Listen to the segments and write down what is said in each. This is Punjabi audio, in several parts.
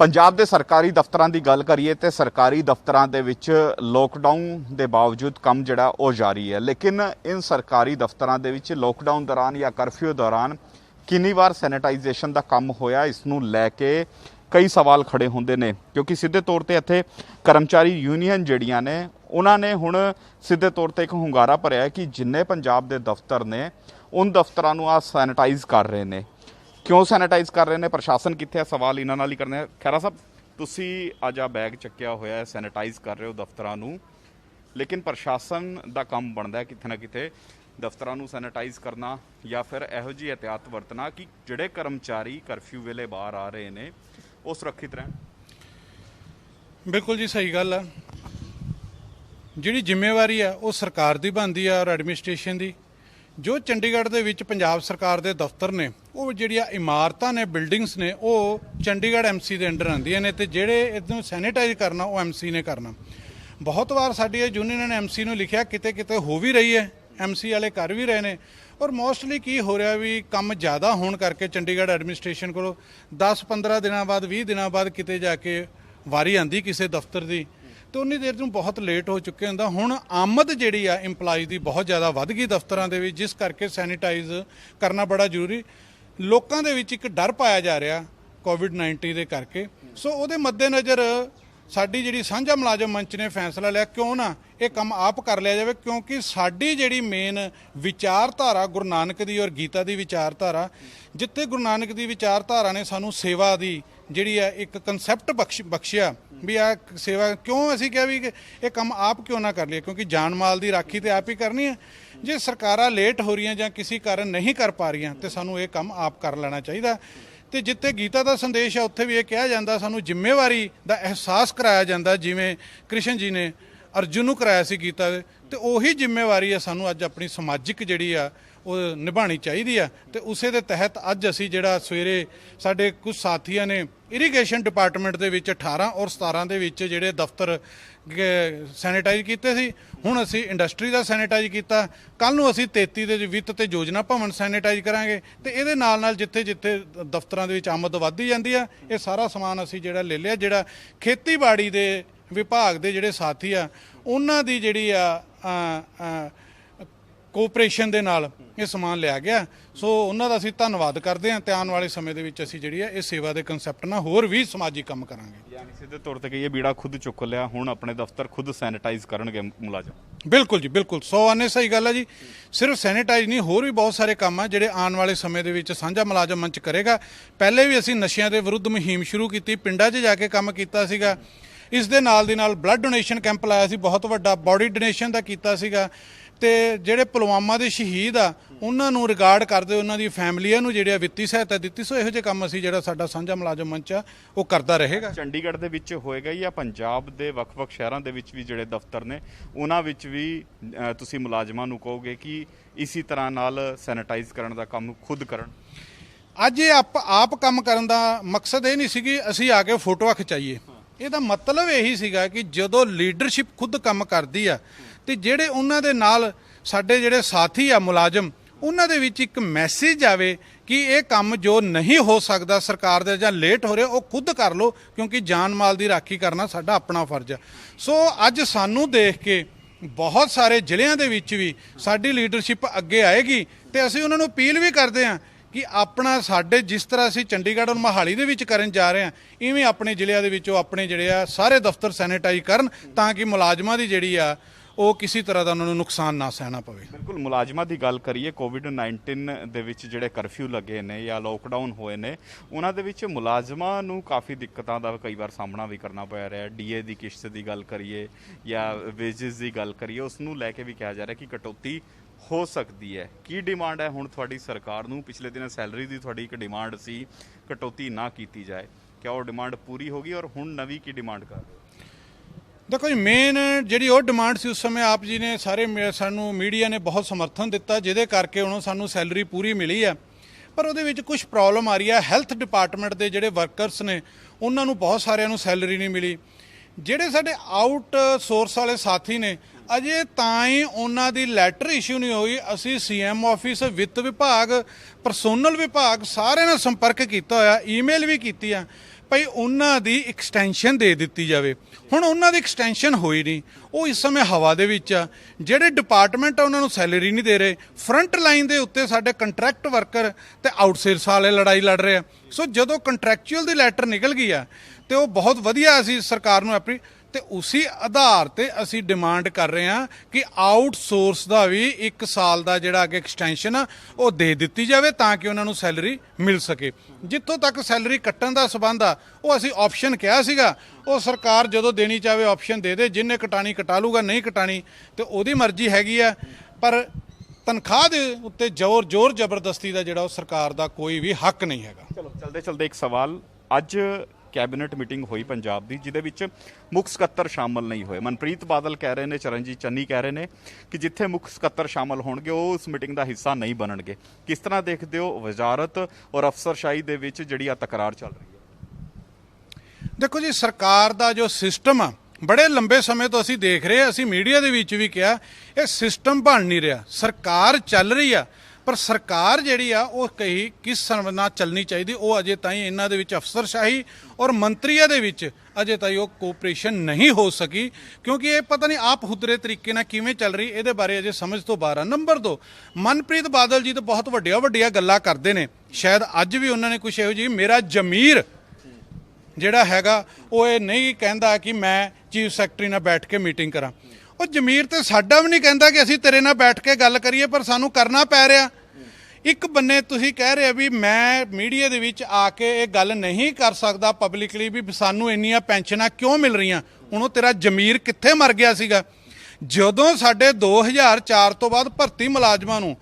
पंजाब के सरकारी दफ्तरां की गल करिए तो सरकारी दफ्तरां दे विच लॉकडाउन के बावजूद काम जिहड़ा वो जारी है, लेकिन इन सरकारी दफ्तरां दे विच लॉकडाउन दौरान या करफ्यू दौरान कितनी बार सैनिटाइजेशन का काम होया, इसनूं लैके कई सवाल खड़े होंदे ने। क्योंकि सीधे तौर पर इत्थे कर्मचारी यूनीयन जिहड़ियां ने उन्होंने हुण सीधे तौर पर एक हुंगारा भरिया कि जिन्ने पंजाब के दफ्तर ने उन दफ्तरां नूं आ सैनिटाइज कर रहे हैं। क्यों सैनिटाइज कर रहे हैं, प्रशासन कित्थे है, सवाल इन्हां नाल ही करने। खैरा साहब, तुसी अज आ बैग चक्या होया है, सैनिटाइज कर रहे हो दफ्तरां नूं, लेकिन प्रशासन का काम बनता है कित्थे ना कित्थे दफ्तरां नूं सैनिटाइज करना या फिर इहो जी एहतियात वरतना कि जिहड़े कर्मचारी करफ्यू वेले बाहर आ रहे हैं वो सुरक्षित रहन। बिल्कुल जी, सही गल है। जिहड़ी जिम्मेवारी है वो सरकार की बनती है और एडमिनिस्ट्रेशन की। जो चंडीगढ़ ਦੇ ਵਿੱਚ ਪੰਜਾਬ ਸਰਕਾਰ ਦੇ ਦਫ਼ਤਰ ਨੇ ਉਹ ਜਿਹੜੀਆਂ ਇਮਾਰਤਾਂ ਨੇ, ਬਿਲਡਿੰਗਸ ਨੇ, ਉਹ ਚੰਡੀਗੜ੍ਹ ਐਮਸੀ ਦੇ ਅੰਡਰ ਆਉਂਦੀਆਂ ਨੇ ਤੇ ਜਿਹੜੇ ਇਹਨੂੰ ਸੈਨੀਟਾਈਜ਼ ਕਰਨਾ ਉਹ ਐਮਸੀ ਨੇ ਕਰਨਾ। ਬਹੁਤ ਵਾਰ ਸਾਡੀ ਯੂਨੀਅਨ ਨੇ ਐਮਸੀ ਨੂੰ ਲਿਖਿਆ, ਕਿਤੇ ਕਿਤੇ ਹੋ ਵੀ ਰਹੀ ਹੈ, ਐਮਸੀ ਵਾਲੇ ਕਰ ਵੀ ਰਹੇ ਨੇ। ਔਰ ਮੋਸਟਲੀ ਕੀ ਹੋ ਰਿਹਾ ਵੀ ਕੰਮ ਜ਼ਿਆਦਾ ਹੋਣ ਕਰਕੇ ਚੰਡੀਗੜ੍ਹ ਐਡਮਿਨਿਸਟ੍ਰੇਸ਼ਨ ਕੋਲੋਂ 10-15 ਦਿਨਾਂ ਬਾਅਦ 20 ਦਿਨਾਂ ਬਾਅਦ ਕਿਤੇ ਜਾ ਕੇ ਵਾਰੀ ਆਂਦੀ ਕਿਸੇ ਦਫ਼ਤਰ ਦੀ, तो उन्नी देर ਤੋਂ बहुत लेट हो चुके होंदा। हुण आमद जिहड़ी आ इंपलाइज की बहुत ज़्यादा वध गई दफ्तरां दे विच, जिस करके सैनीटाइज करना बड़ा जरूरी। लोकां दे विच एक डर पाया जा रहा कोविड-19 दे करके। सो उहदे मद्देनज़र साडी जिहड़ी सांझा मुलाजम मंच ने फैसला लिया क्यों ना ये काम आप कर लिया जाए, क्योंकि साडी जिहड़ी मेन विचारधारा गुरु नानक दी और गीता दी विचारधारा, जिथे गुरु नानक दी विचारधारा ने सानू सेवा दी जिहड़ी है एक कंसैप्ट बख्शिया भी आ सेवा क्यों असीं कहा भी ये काम आप क्यों ना कर लिए, क्योंकि जान माल की राखी तो आप ही करनी है। जे सरकारां लेट हो रही जां किसी कारण नहीं कर पा रही तो सानू ये काम आप कर लेना चाहिए। तो जिथे गीता का संदेश है उत्थे भी ये कहा जाता, सानू जिम्मेवारी का एहसास कराया जाता, जिमें कृष्ण जी ने अर्जुन नूं कराया सी गीता दे। तो उही जिम्मेवारी है सानू अज अपनी समाजिक जिहड़ी आ वो निभानी चाहिए आ। तो उसे दे तहत अज असी जिहड़ा सवेरे साडे कुछ साथियों ने इरीगेशन डिपार्टमेंट दे विच 18 और 17 दे विच जिहड़े दफ्तर सैनीटाइज किए सी। हुण असी इंडस्ट्री का सैनीटाइज किया, कल नूं असी 33 दे वित्त ते योजना भवन सैनीटाइज करांगे। तो इहदे नाल नाल जिथे जिथे दफ्तरां दे विच आमद वधदी जांदी आ, ये सारा समान असी जिहड़ा ले लिया। जिहड़ा खेतीबाड़ी दे विभाग दे जिहड़े साथी आ उन्हां दी जिहड़ी आ कोऑपरेशन दे नाल ये समान लिया गया। सो उन्हां दा असीं धन्नवाद करते हैं। तो आने वाले समय दे विच असीं जिहड़ी है इस सेवा के कंसैप्ट नाल होर भी समाजिक काम करांगे। यानी सीधे तौर पर कहिए बीड़ा खुद चुक लिया, हुण अपने दफ्तर खुद सैनिटाइज करनगे मुलाजम। बिल्कुल जी, बिल्कुल 100 आने सही गल है जी। सिर्फ सैनीटाइज नहीं, होर भी बहुत सारे काम है जिहड़े आने वाले समय दे विच सांझा मुलाजम मंच करेगा। पहले भी असीं नशिਆਂ ਦੇ विरुद्ध मुहिम शुरू की, पिंडां 'ਚ जा के काम कीता सीगा। इस दे नाल दी नाल ब्लड डोनेशन कैंप लाया सी, बहुत वड्डा बॉडी डोनेशन दा कीता सीगा। ਤੇ ਜਿਹੜੇ ਪੁਲਵਾਮਾ ਦੇ ਸ਼ਹੀਦ ਆ ਉਹਨਾਂ ਨੂੰ ਰਿਗਾਰਡ ਕਰਦੇ ਉਹਨਾਂ ਦੀ ਫੈਮਲੀਆਂ ਨੂੰ ਜਿਹੜੀ ਵਿੱਤੀ ਸਹਾਇਤਾ ਦਿੱਤੀ। ਸੋ ਇਹੋ ਜਿਹੇ ਕੰਮ ਅਸੀਂ ਜਿਹੜਾ ਸਾਡਾ ਸਾਂਝਾ ਮੁਲਾਜ਼ਮ ਮੰਚ ਆ ਉਹ ਕਰਦਾ ਰਹੇਗਾ। ਚੰਡੀਗੜ੍ਹ ਦੇ ਵਿੱਚ ਹੋਏਗਾ ਜਾਂ ਪੰਜਾਬ ਦੇ ਵੱਖ-ਵੱਖ ਸ਼ਹਿਰਾਂ ਦੇ ਵਿੱਚ ਵੀ ਜਿਹੜੇ ਦਫ਼ਤਰ ਨੇ ਉਹਨਾਂ ਵਿੱਚ ਵੀ ਤੁਸੀਂ ਮੁਲਾਜ਼ਮਾਂ ਨੂੰ ਕਹੋਗੇ ਕਿ ਇਸੇ ਤਰ੍ਹਾਂ ਨਾਲ ਸੈਨੀਟਾਈਜ਼ ਕਰਨ ਦਾ ਕੰਮ ਖੁਦ ਕਰਨ? ਅੱਜ ਇਹ ਆਪ ਕੰਮ ਕਰਨ ਦਾ ਮਕਸਦ ਇਹ ਨਹੀਂ ਸੀ ਕਿ ਅਸੀਂ ਆ ਕੇ ਫੋਟੋਆਂ ਖਿਚਾਈਏ। ਇਹਦਾ ਮਤਲਬ ਇਹੀ ਸੀਗਾ ਕਿ ਜਦੋਂ ਲੀਡਰਸ਼ਿਪ ਖੁਦ ਕੰਮ ਕਰਦੀ ਆ ਤੇ ਜਿਹੜੇ ਉਹਨਾਂ ਦੇ ਨਾਲ ਸਾਡੇ ਜਿਹੜੇ ਸਾਥੀ ਆ ਮੁਲਾਜ਼ਮ ਉਹਨਾਂ ਦੇ ਵਿੱਚ ਇੱਕ ਮੈਸੇਜ ਆਵੇ ਕਿ ਇਹ ਕੰਮ ਜੋ ਨਹੀਂ ਹੋ ਸਕਦਾ ਸਰਕਾਰ ਦੇ ਜਾਂ ਲੇਟ ਹੋ ਰਿਹਾ ਉਹ ਖੁਦ ਕਰ ਲਓ, ਕਿਉਂਕਿ ਜਾਨ ਮਾਲ ਦੀ ਰਾਖੀ ਕਰਨਾ ਸਾਡਾ ਆਪਣਾ ਫਰਜ਼ ਆ। ਸੋ ਅੱਜ ਸਾਨੂੰ ਦੇਖ ਕੇ ਬਹੁਤ ਸਾਰੇ ਜ਼ਿਲ੍ਹਿਆਂ ਦੇ ਵਿੱਚ ਵੀ ਸਾਡੀ ਲੀਡਰਸ਼ਿਪ ਅੱਗੇ ਆਏਗੀ ਤੇ ਅਸੀਂ ਉਹਨਾਂ ਨੂੰ ਅਪੀਲ ਵੀ ਕਰਦੇ ਹਾਂ ਕਿ ਆਪਣਾ ਸਾਡੇ ਜਿਸ ਤਰ੍ਹਾਂ ਅਸੀਂ ਚੰਡੀਗੜ੍ਹ ਔਰ ਮੋਹਾਲੀ ਦੇ ਵਿੱਚ ਕਰਨ ਜਾ ਰਹੇ ਹਾਂ ਇਵੇਂ ਆਪਣੇ ਜ਼ਿਲ੍ਹਿਆਂ ਦੇ ਵਿੱਚੋਂ ਆਪਣੇ ਜਿਹੜੇ ਆ ਸਾਰੇ ਦਫ਼ਤਰ ਸੈਨੀਟਾਈਜ਼ ਕਰਨ ਤਾਂ ਕਿ ਮੁਲਾਜ਼ਮਾਂ ਦੀ ਜਿਹੜੀ ਆ ਉਹ ਕਿਸੇ ਤਰ੍ਹਾਂ ਦਾ ਉਹਨਾਂ ਨੂੰ ਨੁਕਸਾਨ ਨਾ ਸਹਿਣਾ ਪਵੇ। ਬਿਲਕੁਲ, ਮੁਲਾਜ਼ਮਾਂ ਦੀ ਗੱਲ ਕਰੀਏ, ਕੋਵਿਡ-19 ਦੇ ਵਿੱਚ ਜਿਹੜੇ ਕਰਫਿਊ ਲੱਗੇ ਨੇ ਜਾਂ ਲੋਕਡਾਊਨ ਹੋਏ ਨੇ ਉਹਨਾਂ ਦੇ ਵਿੱਚ ਮੁਲਾਜ਼ਮਾਂ ਨੂੰ ਕਾਫੀ ਦਿੱਕਤਾਂ ਦਾ ਕਈ ਵਾਰ ਸਾਹਮਣਾ ਵੀ ਕਰਨਾ ਪੈ ਰਿਹਾ। ਡੀਏ ਦੀ ਕਿਸ਼ਤ ਦੀ ਗੱਲ ਕਰੀਏ ਜਾਂ ਵੇਜਸ ਦੀ ਗੱਲ ਕਰੀਏ, ਉਸ ਨੂੰ ਲੈ ਕੇ ਵੀ ਕਿਹਾ ਜਾ ਰਿਹਾ ਕਿ ਕਟੌਤੀ ਹੋ ਸਕਦੀ ਹੈ। ਕੀ ਡਿਮਾਂਡ ਹੈ ਹੁਣ ਤੁਹਾਡੀ ਸਰਕਾਰ ਨੂੰ? ਪਿਛਲੇ ਦਿਨ ਸੈਲਰੀ ਦੀ ਤੁਹਾਡੀ ਇੱਕ ਡਿਮਾਂਡ ਸੀ ਕਟੌਤੀ ਨਾ ਕੀਤੀ ਜਾਏ, ਕਿਆ ਉਹ ਡਿਮਾਂਡ ਪੂਰੀ ਹੋ ਗਈ ਔਰ ਹੁਣ ਨਵੀਂ ਕੀ ਡਿਮਾਂਡ ਕਰ ਰਹੇ ਹੋ? देखो जी, मेन जी वो डिमांड सी उस समय आप जी ने सारे सानू मीडिया ने बहुत समर्थन दिता जिहदे करके उन्होंने सानू सैलरी पूरी मिली है। पर उहदे विच कुछ प्रॉब्लम आ रही है। हैल्थ डिपार्टमेंट के जिहड़े वर्करस ने उन्होंने बहुत सारिਆਂ ਨੂੰ सैलरी नहीं मिली। ਜਿਹੜੇ ਸਾਡੇ आउट सोर्स वाले साथी ने अजे ताई उन्हां दी लैटर इशू नहीं हुई। असी CM ऑफिस, वित्त विभाग, परसोनल विभाग सारे नाल संपर्क किया होया, ईमेल भी की, ਭਈ ਉਹਨਾਂ ਦੀ ਐਕਸਟੈਂਸ਼ਨ ਦੇ ਦਿੱਤੀ ਜਾਵੇ। ਹੁਣ ਉਹਨਾਂ ਦੀ ਐਕਸਟੈਂਸ਼ਨ ਹੋਈ ਨਹੀਂ, ਉਹ ਇਸ ਸਮੇਂ ਹਵਾ ਦੇ ਵਿੱਚ ਆ। ਜਿਹੜੇ ਡਿਪਾਰਟਮੈਂਟ ਆ ਉਹਨਾਂ ਨੂੰ ਸੈਲਰੀ ਨਹੀਂ ਦੇ ਰਹੇ। ਫਰੰਟ ਲਾਈਨ ਦੇ ਉੱਤੇ ਸਾਡੇ ਕੰਟਰੈਕਟ ਵਰਕਰ ਤੇ ਆਊਟਸੋਰਸ ਵਾਲੇ ਲੜਾਈ ਲੜ ਰਹੇ ਆ। ਸੋ ਜਦੋਂ ਕੰਟਰੈਕਚੁਅਲ ਦੀ ਲੈਟਰ ਨਿਕਲ ਗਈ ਆ ਤੇ ਉਹ ਬਹੁਤ ਵਧੀਆ, ਅਸੀਂ ਸਰਕਾਰ ਨੂੰ ਤੇ ਉਸੇ ਆਧਾਰ ਤੇ ਅਸੀਂ ਡਿਮਾਂਡ ਕਰ ਰਹੇ ਹਾਂ ਕਿ ਆਊਟਸੋਰਸ ਦਾ ਵੀ 1 ਸਾਲ ਦਾ ਜਿਹੜਾ ਅੱਗੇ ਐਕਸਟੈਂਸ਼ਨ ਆ ਉਹ ਦੇ ਦਿੱਤੀ ਜਾਵੇ ਤਾਂ ਕਿ ਉਹਨਾਂ ਨੂੰ ਸੈਲਰੀ ਮਿਲ ਸਕੇ। ਜਿੱਥੋਂ ਤੱਕ ਸੈਲਰੀ ਕੱਟਣ ਦਾ ਸਬੰਧ ਆ ਉਹ ਅਸੀਂ ਆਪਸ਼ਨ ਕਿਹਾ ਸੀਗਾ, ਉਹ ਸਰਕਾਰ ਜਦੋਂ ਦੇਣੀ ਚਾਹੇ ਆਪਸ਼ਨ ਦੇ ਦੇ, ਜਿੰਨੇ ਕਟਾਣੀ ਕਟਾ ਲੂਗਾ, ਨਹੀਂ ਕਟਾਣੀ ਤੇ ਉਹਦੀ ਮਰਜ਼ੀ ਹੈਗੀ ਆ। ਪਰ ਤਨਖਾਹ ਦੇ ਉੱਤੇ ਜ਼ੋਰ ਜ਼ਬਰਦਸਤੀ ਦਾ ਜਿਹੜਾ ਉਹ ਸਰਕਾਰ ਦਾ ਕੋਈ ਵੀ ਹੱਕ ਨਹੀਂ ਹੈਗਾ। ਚਲੋ ਚਲਦੇ ਇੱਕ ਸਵਾਲ, ਅੱਜ ਕੈਬਨਿਟ ਮੀਟਿੰਗ ਹੋਈ ਪੰਜਾਬ ਦੀ ਜਿਹਦੇ ਵਿੱਚ ਮੁੱਖ ਸਕੱਤਰ ਸ਼ਾਮਲ ਨਹੀਂ ਹੋਏ। ਮਨਪ੍ਰੀਤ ਬਾਦਲ ਕਹਿ ਰਹੇ ਨੇ, ਚਰਨਜੀਤ ਚੰਨੀ ਕਹਿ ਰਹੇ ਨੇ ਕਿ ਜਿੱਥੇ ਮੁੱਖ ਸਕੱਤਰ ਸ਼ਾਮਲ ਹੋਣਗੇ ਉਹ ਉਸ ਮੀਟਿੰਗ ਦਾ ਹਿੱਸਾ ਨਹੀਂ ਬਣਨਗੇ। ਕਿਸ ਤਰ੍ਹਾਂ ਦੇਖਦੇ ਹੋ ਵਜ਼ਾਰਤ ਔਰ ਅਫਸਰਸ਼ਾਹੀ ਦੇ ਵਿੱਚ ਜਿਹੜੀ ਆ ਤਕਰਾਰ ਚੱਲ ਰਹੀ ਹੈ? ਦੇਖੋ ਜੀ, ਸਰਕਾਰ ਦਾ ਜੋ ਸਿਸਟਮ ਆ ਬੜੇ ਲੰਬੇ ਸਮੇਂ ਤੋਂ ਅਸੀਂ ਦੇਖ ਰਹੇ, ਅਸੀਂ ਮੀਡੀਆ ਦੇ ਵਿੱਚ ਵੀ ਕਿਹਾ ਇਹ ਸਿਸਟਮ ਬਣ ਨਹੀਂ ਰਿਹਾ। ਸਰਕਾਰ ਚੱਲ ਰਹੀ ਆ ਪਰ ਸਰਕਾਰ ਜਿਹੜੀ ਆ ਉਹ ਕਿਸ ਸਮੇਂ ਨਾਲ ਚੱਲਣੀ ਚਾਹੀਦੀ, ਉਹ ਅਜੇ ਤਾਈਂ ਇਹਨਾਂ ਦੇ ਵਿੱਚ ਅਫਸਰਸ਼ਾਹੀ ਔਰ ਮੰਤਰੀਆਂ ਦੇ ਵਿੱਚ ਅਜੇ ਤਾਈਂ ਉਹ ਕੋਆਪਰੇਸ਼ਨ ਨਹੀਂ ਹੋ ਸਕੀ, ਕਿਉਂਕਿ ਇਹ ਪਤਾ ਨਹੀਂ ਆਪ ਹੁਦਰੇ ਤਰੀਕੇ ਨਾਲ ਕਿਵੇਂ ਚੱਲ ਰਹੀ, ਇਹਦੇ ਬਾਰੇ ਅਜੇ ਸਮਝ ਤੋਂ ਬਾਹਰ ਆ। ਨੰਬਰ 2, ਮਨਪ੍ਰੀਤ ਬਾਦਲ ਜੀ ਤਾਂ ਬਹੁਤ ਵੱਡੀਆਂ ਗੱਲਾਂ ਕਰਦੇ ਨੇ, ਸ਼ਾਇਦ ਅੱਜ ਵੀ ਉਹਨਾਂ ਨੇ ਕੁਛ ਇਹੋ ਜਿਹੀ, ਮੇਰਾ ਜ਼ਮੀਰ ਜਿਹੜਾ ਹੈਗਾ ਉਹ ਇਹ ਨਹੀਂ ਕਹਿੰਦਾ ਕਿ ਮੈਂ ਚੀਫ ਸੈਕਟਰੀ ਨਾਲ ਬੈਠ ਕੇ ਮੀਟਿੰਗ ਕਰਾਂ। ਉਹ ਜ਼ਮੀਰ ਤੇ ਸਾਡਾ ਵੀ ਨਹੀਂ ਕਹਿੰਦਾ ਕਿ ਅਸੀਂ ਤੇਰੇ ਨਾਲ ਬੈਠ ਕੇ ਗੱਲ ਕਰੀਏ, ਪਰ ਸਾਨੂੰ ਕਰਨਾ ਪੈ ਰਿਹਾ। ਇੱਕ ਬੰਨੇ ਤੁਸੀਂ ਕਹਿ ਰਹੇ ਵੀ ਮੈਂ ਮੀਡੀਆ ਦੇ ਵਿੱਚ ਆ ਕੇ ਇਹ ਗੱਲ ਨਹੀਂ ਕਰ ਸਕਦਾ ਪਬਲਿਕਲੀ ਵੀ ਸਾਨੂੰ ਇੰਨੀਆਂ ਪੈਨਸ਼ਨਾਂ ਕਿਉਂ ਮਿਲ ਰਹੀਆਂ। ਹੁਣ ਉਹ ਤੇਰਾ ਜ਼ਮੀਰ ਕਿੱਥੇ ਮਰ ਗਿਆ ਸੀਗਾ ਜਦੋਂ ਸਾਡੇ 2004 ਤੋਂ ਬਾਅਦ ਭਰਤੀ ਮੁਲਾਜ਼ਮਾਂ ਨੂੰ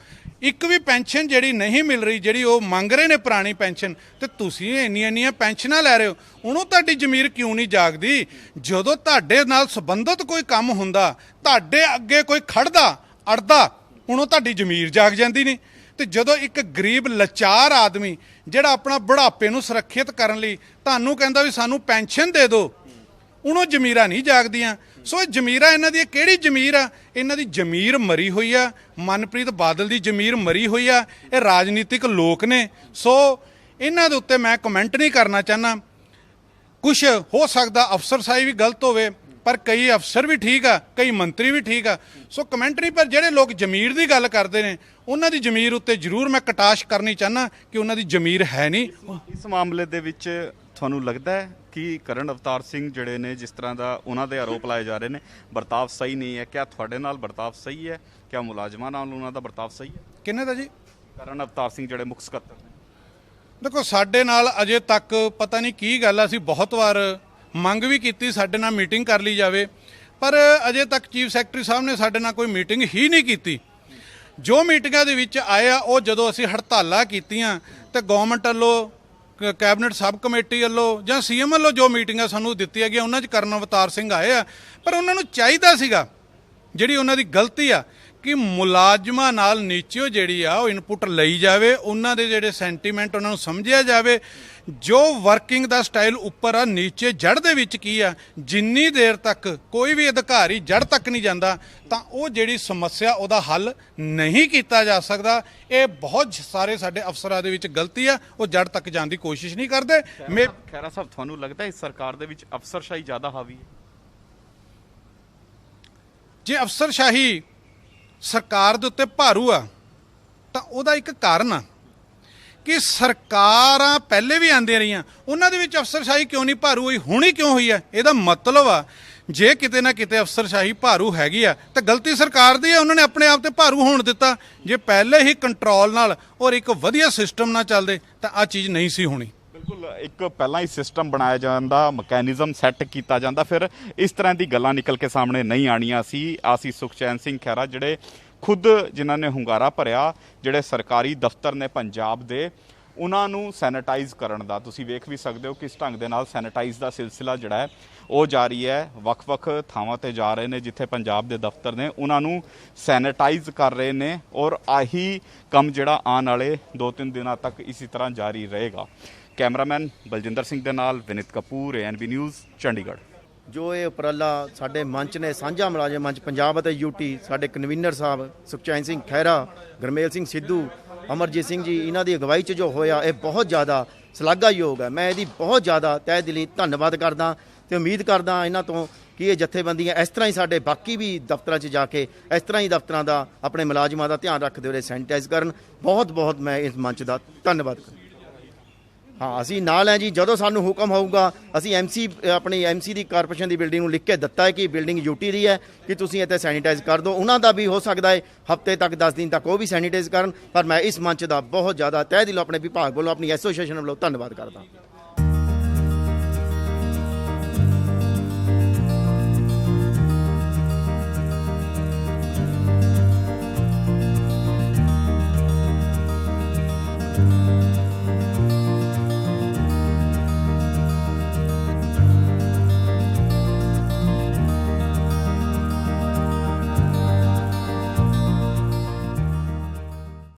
ਇੱਕ ਵੀ ਪੈਨਸ਼ਨ ਜਿਹੜੀ ਨਹੀਂ ਮਿਲ ਰਹੀ, ਜਿਹੜੀ ਉਹ ਮੰਗ ਰਹੇ ਨੇ ਪੁਰਾਣੀ ਪੈਨਸ਼ਨ, ਤੇ ਤੁਸੀਂ ਇੰਨੀਆਂ ਪੈਨਸ਼ਨਾਂ ਲੈ ਰਹੇ ਹੋ। ਉਹਨੂੰ ਤੁਹਾਡੀ ਜ਼ਮੀਰ ਕਿਉਂ ਨਹੀਂ ਜਾਗਦੀ? ਜਦੋਂ ਤੁਹਾਡੇ ਨਾਲ ਸੰਬੰਧਿਤ ਕੋਈ ਕੰਮ ਹੁੰਦਾ, ਤੁਹਾਡੇ ਅੱਗੇ ਕੋਈ ਖੜਦਾ ਅੜਦਾ, ਉਹਨੂੰ ਤੁਹਾਡੀ ਜ਼ਮੀਰ ਜਾਗ ਜਾਂਦੀ ਨਹੀਂ। ਤੇ ਜਦੋਂ ਇੱਕ ਗਰੀਬ ਲਾਚਾਰ ਆਦਮੀ ਜਿਹੜਾ ਆਪਣਾ ਬੁਢਾਪੇ ਨੂੰ ਸੁਰੱਖਿਅਤ ਕਰਨ ਲਈ ਤੁਹਾਨੂੰ ਕਹਿੰਦਾ ਵੀ ਸਾਨੂੰ ਪੈਨਸ਼ਨ ਦੇ ਦਿਓ, ਉਹਨੂੰ ਜ਼ਮੀਰਾਂ ਨਹੀਂ ਜਾਗਦੀਆਂ। ਸੋ ਇਹ ਜ਼ਮੀਰਾਂ ਇਹਨਾਂ ਦੀ ਕਿਹੜੀ ਜ਼ਮੀਰ ਆ? ਇਹਨਾਂ ਦੀ ਜ਼ਮੀਰ ਮਰੀ ਹੋਈ ਆ। ਮਨਪ੍ਰੀਤ ਬਾਦਲ ਦੀ ਜ਼ਮੀਰ ਮਰੀ ਹੋਈ ਆ। ਇਹ ਰਾਜਨੀਤਿਕ ਲੋਕ ਨੇ, ਸੋ ਇਹਨਾਂ ਦੇ ਉੱਤੇ ਮੈਂ ਕਮੈਂਟ ਨਹੀਂ ਕਰਨਾ ਚਾਹੁੰਦਾ। ਕੁਛ ਹੋ ਸਕਦਾ ਅਫਸਰਸ਼ਾਹੀ ਵੀ ਗਲਤ ਹੋਵੇ, ਪਰ ਕਈ ਅਫਸਰ ਵੀ ਠੀਕ ਆ, ਕਈ ਮੰਤਰੀ ਵੀ ਠੀਕ ਆ। ਸੋ ਕਮੈਂਟ ਨਹੀਂ, ਪਰ ਜਿਹੜੇ ਲੋਕ ਜ਼ਮੀਰ ਦੀ ਗੱਲ ਕਰਦੇ ਨੇ ਉਹਨਾਂ ਦੀ ਜ਼ਮੀਰ ਉੱਤੇ ਜ਼ਰੂਰ ਮੈਂ ਕਟਾਸ਼ ਕਰਨੀ ਚਾਹੁੰਦਾ ਕਿ ਉਹਨਾਂ ਦੀ ਜ਼ਮੀਰ ਹੈ ਨਹੀਂ। ਇਸ ਮਾਮਲੇ ਦੇ ਵਿੱਚ ਤੁਹਾਨੂੰ ਲੱਗਦਾ ਹੈ ਕਿ ਕਰਨ ਅਵਤਾਰ ਸਿੰਘ ਜਿਹੜੇ ਨੇ, ਜਿਸ ਤਰ੍ਹਾਂ ਦਾ ਉਹਨਾਂ ਦੇ ਆਰੋਪ ਲਾਏ ਜਾ ਰਹੇ ਨੇ, ਵਰਤਾਵ ਸਹੀ ਨਹੀਂ ਹੈ? ਕਿਆ ਤੁਹਾਡੇ ਨਾਲ ਵਰਤਾਵ ਸਹੀ ਹੈ? ਕਿਆ ਮੁਲਾਜ਼ਮਾਂ ਨਾਲ ਉਹਨਾਂ ਦਾ ਵਰਤਾਵ ਸਹੀ ਹੈ? ਕਿਹਨੇ ਦਾ ਜੀ? ਕਰਨ ਅਵਤਾਰ ਸਿੰਘ ਜਿਹੜੇ ਮੁੱਖ ਸਕੱਤਰ ਨੇ। ਦੇਖੋ, ਸਾਡੇ ਨਾਲ ਅਜੇ ਤੱਕ ਪਤਾ ਨਹੀਂ ਕੀ ਗੱਲ ਆ, ਅਸੀਂ ਬਹੁਤ ਵਾਰ ਮੰਗ ਵੀ ਕੀਤੀ ਸਾਡੇ ਨਾਲ ਮੀਟਿੰਗ ਕਰ ਲਈ ਜਾਵੇ, ਪਰ ਅਜੇ ਤੱਕ ਚੀਫ ਸੈਕਟਰੀ ਸਾਹਿਬ ਨੇ ਸਾਡੇ ਨਾਲ ਕੋਈ ਮੀਟਿੰਗ ਹੀ ਨਹੀਂ ਕੀਤੀ। ਜੋ ਮੀਟਿੰਗਾਂ ਦੇ ਵਿੱਚ ਆਏ ਆ ਉਹ ਜਦੋਂ ਅਸੀਂ ਹੜਤਾਲਾਂ ਕੀਤੀਆਂ ਤੇ ਗਵਰਨਮੈਂਟ ਵੱਲੋਂ, ਕੈਬਨਿਟ ਸਬ ਕਮੇਟੀ ਵੱਲੋਂ ਜਾਂ ਸੀਐਮ ਵੱਲੋਂ ਜੋ ਮੀਟਿੰਗਾਂ ਸਾਨੂੰ ਦਿੱਤੀਆਂ ਗਈਆਂ ਉਹਨਾਂ 'ਚ ਕਰਨ ਅਵਤਾਰ ਸਿੰਘ ਆਏ ਆ। ਪਰ ਉਹਨਾਂ ਨੂੰ ਚਾਹੀਦਾ ਸੀਗਾ, ਜਿਹੜੀ ਉਹਨਾਂ ਦੀ ਗਲਤੀ ਆ, ਕਿ ਮੁਲਾਜ਼ਮਾਂ ਨਾਲ ਨੀਚਿਓ ਜਿਹੜੀ ਆ ਉਹ ਇਨਪੁਟ ਲਈ ਜਾਵੇ, ਉਹਨਾਂ ਦੇ ਜਿਹੜੇ ਸੈਂਟੀਮੈਂਟ ਉਹਨਾਂ ਨੂੰ ਸਮਝਿਆ ਜਾਵੇ। ਜੋ ਵਰਕਿੰਗ ਦਾ ਸਟਾਈਲ ਉੱਪਰ ਆ, ਨੀਚੇ ਜੜ ਦੇ ਵਿੱਚ ਕੀ ਆ, ਜਿੰਨੀ ਦੇਰ ਤੱਕ ਕੋਈ ਵੀ ਅਧਿਕਾਰੀ ਜੜ ਤੱਕ ਨਹੀਂ ਜਾਂਦਾ ਤਾਂ ਉਹ ਜਿਹੜੀ ਸਮੱਸਿਆ ਉਹਦਾ ਹੱਲ ਨਹੀਂ ਕੀਤਾ ਜਾ ਸਕਦਾ। ਇਹ ਬਹੁਤ ਸਾਰੇ ਸਾਡੇ ਅਫਸਰਾਂ ਦੇ ਵਿੱਚ ਗਲਤੀ ਆ, ਉਹ ਜੜ ਤੱਕ ਜਾਣ ਦੀ ਕੋਸ਼ਿਸ਼ ਨਹੀਂ ਕਰਦੇ। ਖੈਰਾ ਸਾਹਿਬ, ਤੁਹਾਨੂੰ ਲੱਗਦਾ ਇਸ ਸਰਕਾਰ ਦੇ ਵਿੱਚ ਅਫਸਰਸ਼ਾਹੀ ਜ਼ਿਆਦਾ ਹਾਵੀ ਹੈ? ਜੇ ਅਫਸਰਸ਼ਾਹੀ ਸਰਕਾਰ ਦੇ ਉੱਤੇ ਭਾਰੂ ਆ ਤਾਂ ਉਹਦਾ ਇੱਕ ਕਾਰਨ ਆ ਕਿ ਸਰਕਾਰਾਂ ਪਹਿਲੇ ਵੀ ਆਉਂਦੀਆਂ ਰਹੀਆਂ, ਉਹਨਾਂ ਦੇ ਵਿੱਚ ਅਫਸਰਸ਼ਾਹੀ ਕਿਉਂ ਨਹੀਂ ਭਾਰੂ ਹੋਈ, ਹੁਣੀ ਕਿਉਂ ਹੋਈ ਹੈ? ਇਹਦਾ ਮਤਲਬ ਆ ਜੇ ਕਿਤੇ ਨਾ ਕਿਤੇ ਅਫਸਰਸ਼ਾਹੀ ਭਾਰੂ ਹੈਗੀ ਆ ਤਾਂ ਗਲਤੀ ਸਰਕਾਰ ਦੀ ਹੈ, ਉਹਨਾਂ ਨੇ ਆਪਣੇ ਆਪ ਤੇ ਭਾਰੂ ਹੋਣ ਦਿੱਤਾ। ਜੇ ਪਹਿਲੇ ਹੀ ਕੰਟਰੋਲ ਨਾਲ ਔਰ ਇੱਕ ਵਧੀਆ ਸਿਸਟਮ ਨਾਲ ਚੱਲਦੇ ਤਾਂ ਆਹ ਚੀਜ਼ ਨਹੀਂ ਸੀ ਹੋਣੀ। ਬਿਲਕੁਲ, ਇੱਕ ਪਹਿਲਾਂ ਹੀ ਸਿਸਟਮ ਬਣਾਇਆ ਜਾਂਦਾ, ਮਕੈਨਿਜ਼ਮ ਸੈੱਟ ਕੀਤਾ ਜਾਂਦਾ, ਫਿਰ ਇਸ ਤਰ੍ਹਾਂ ਦੀ ਗੱਲਾਂ ਨਿਕਲ ਕੇ ਸਾਹਮਣੇ ਨਹੀਂ ਆਣੀਆਂ ਸੀ। ਆਸੀ ਸੁਖਚੈਨ ਸਿੰਘ ਖਹਿਰਾ ਜਿਹੜੇ ਖੁਦ ਜਿਨ੍ਹਾਂ ਨੇ ਹੁੰਗਾਰਾ ਭਰਿਆ, ਜਿਹੜੇ ਸਰਕਾਰੀ ਦਫ਼ਤਰ ਨੇ ਪੰਜਾਬ ਦੇ, ਉਹਨਾਂ ਨੂੰ ਸੈਨੇਟਾਈਜ਼ ਕਰਨ ਦਾ, ਤੁਸੀਂ ਵੇਖ ਵੀ ਸਕਦੇ ਹੋ ਕਿਸ ਢੰਗ ਦੇ ਨਾਲ ਸੈਨੇਟਾਈਜ਼ ਦਾ ਸਿਲਸਿਲਾ ਜਿਹੜਾ ਹੈ ਉਹ ਜਾਰੀ ਹੈ। ਵੱਖ-ਵੱਖ ਥਾਵਾਂ ਤੇ ਜਾ ਰਹੇ ਨੇ ਜਿੱਥੇ ਪੰਜਾਬ ਦੇ ਦਫ਼ਤਰ ਨੇ, ਉਹਨਾਂ ਨੂੰ ਸੈਨੇਟਾਈਜ਼ ਕਰ ਰਹੇ ਨੇ ਔਰ ਆਹੀ ਕੰਮ ਜਿਹੜਾ ਆਉਣ ਵਾਲੇ 2-3 ਦਿਨਾਂ ਤੱਕ ਇਸੇ ਤਰ੍ਹਾਂ ਜਾਰੀ ਰਹੇਗਾ। ਕੈਮਰਾਮੈਨ ਬਲਜਿੰਦਰ ਸਿੰਘ ਦੇ ਨਾਲ ਵਿਨੀਤ ਕਪੂਰ, ANB ਨਿਊਜ਼, ਚੰਡੀਗੜ੍ਹ। ਜੋ ਇਹ ਉਪਰਾਲਾ ਸਾਡੇ ਮੰਚ ਨੇ, ਸਾਂਝਾ ਮੁਲਾਜ਼ਮ ਮੰਚ ਪੰਜਾਬ ਅਤੇ ਯੂਟੀ, ਸਾਡੇ ਕਨਵੀਨਰ ਸਾਹਿਬ ਸੁਖਚੈਨ ਸਿੰਘ ਖਹਿਰਾ, ਗੁਰਮੇਲ ਸਿੰਘ ਸਿੱਧੂ, ਅਮਰਜੀਤ ਸਿੰਘ ਜੀ, ਇਹਨਾਂ ਦੀ ਅਗਵਾਈ 'ਚ ਜੋ ਹੋਇਆ, ਇਹ ਬਹੁਤ ਜ਼ਿਆਦਾ ਸ਼ਲਾਘਾਯੋਗ ਹੈ। ਮੈਂ ਇਹਦੀ ਬਹੁਤ ਜ਼ਿਆਦਾ ਤਹਿ ਦਿਲੀ ਧੰਨਵਾਦ ਕਰਦਾ ਤੇ ਉਮੀਦ ਕਰਦਾ ਇਹਨਾਂ ਤੋਂ ਕਿ ਇਹ ਜਥੇਬੰਦੀਆਂ ਇਸ ਤਰ੍ਹਾਂ ਹੀ ਸਾਡੇ ਬਾਕੀ ਵੀ ਦਫ਼ਤਰਾਂ 'ਚ ਜਾ ਕੇ ਇਸ ਤਰ੍ਹਾਂ ਹੀ ਦਫ਼ਤਰਾਂ ਦਾ ਆਪਣੇ ਮੁਲਾਜ਼ਮਾਂ ਦਾ ਧਿਆਨ ਰੱਖਦੇ ਹੋਏ ਸੈਨੀਟਾਈਜ਼ ਕਰਨ। ਬਹੁਤ ਬਹੁਤ ਮੈਂ ਇਸ ਮੰਚ ਦਾ ਧੰਨਵਾਦ ਕਰਦਾ। ਹਾਂ, ਅਸੀਂ ਨਾਲ ਹੈ ਜੀ। ਜਦੋਂ ਸਾਨੂੰ ਹੁਕਮ ਹੋਊਗਾ ਅਸੀਂ ਆਪਣੀ ਐਮਸੀ ਦੀ ਕਾਰਪੋਰੇਸ਼ਨ ਦੀ ਬਿਲਡਿੰਗ ਨੂੰ ਲਿਖ ਕੇ ਦਿੱਤਾ ਹੈ ਕਿ ਬਿਲਡਿੰਗ ਯੂਟੀ ਦੀ ਹੈ ਕਿ ਤੁਸੀਂ ਇੱਥੇ ਸੈਨੀਟਾਈਜ਼ ਕਰ ਦਿਓ। ਉਹਨਾਂ ਦਾ ਵੀ ਹੋ ਸਕਦਾ ਹੈ ਹਫ਼ਤੇ ਤੱਕ 10 ਦਿਨ ਤੱਕ ਉਹ ਵੀ ਸੈਨੀਟਾਈਜ਼ ਕਰਨ। ਪਰ ਮੈਂ ਇਸ ਮੰਚ ਦਾ ਬਹੁਤ ਜ਼ਿਆਦਾ ਤਹਿ ਦਿਲੋਂ ਆਪਣੇ ਵਿਭਾਗ ਵੱਲੋਂ ਆਪਣੀ ਐਸੋਸੀਏਸ਼ਨ ਵੱਲੋਂ ਧੰਨਵਾਦ ਕਰਦਾ।